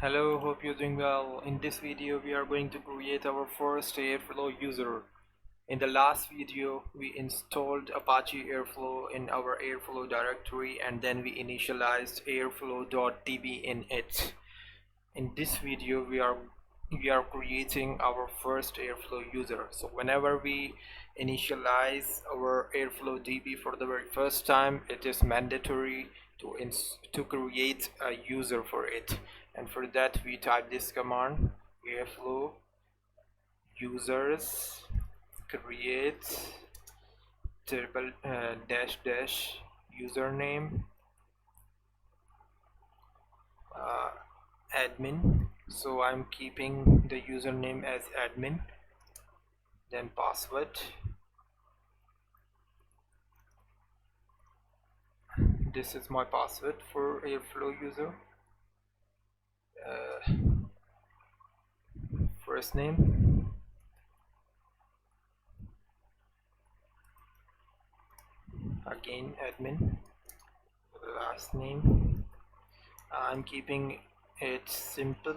Hello, hope you're doing well. In this video we are going to create our first Airflow user. In the last video we installed Apache Airflow in our Airflow directory and then we initialized airflow.db in it. In this video we are creating our first Airflow user. So whenever we initialize our Airflow DB for the very first time, it is mandatory to create a user for it, and for that we type this command: airflow users create triple dash dash username admin. So I'm keeping the username as admin, then password. This is my password for Airflow user. First name, again admin. Last name, I'm keeping it simple.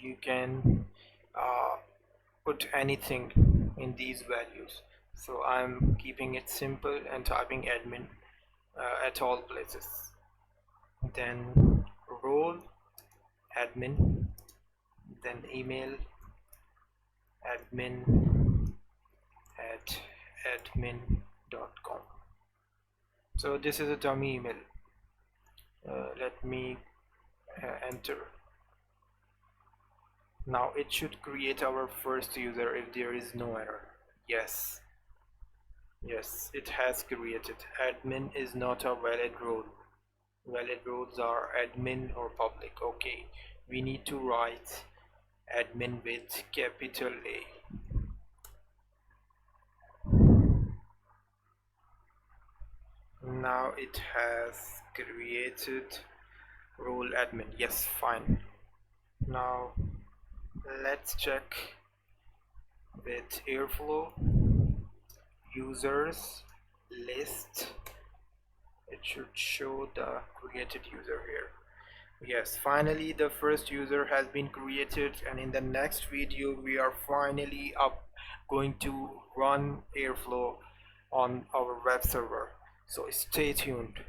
You can put anything in these values, so I'm keeping it simple and typing admin at all places. Then role admin, then email admin at admin.com. So this is a dummy email. Let me enter. Now it should create our first user if there is no error. Yes, it has created. Admin is not a valid role. Valid roles are admin or public. Okay, we need to write admin with capital A. Now it has created role admin. Yes, fine. Now let's check with Airflow users list. It should show the created user here. Yes, finally the first user has been created, and in the next video we are finally going to run Airflow on our web server. So stay tuned.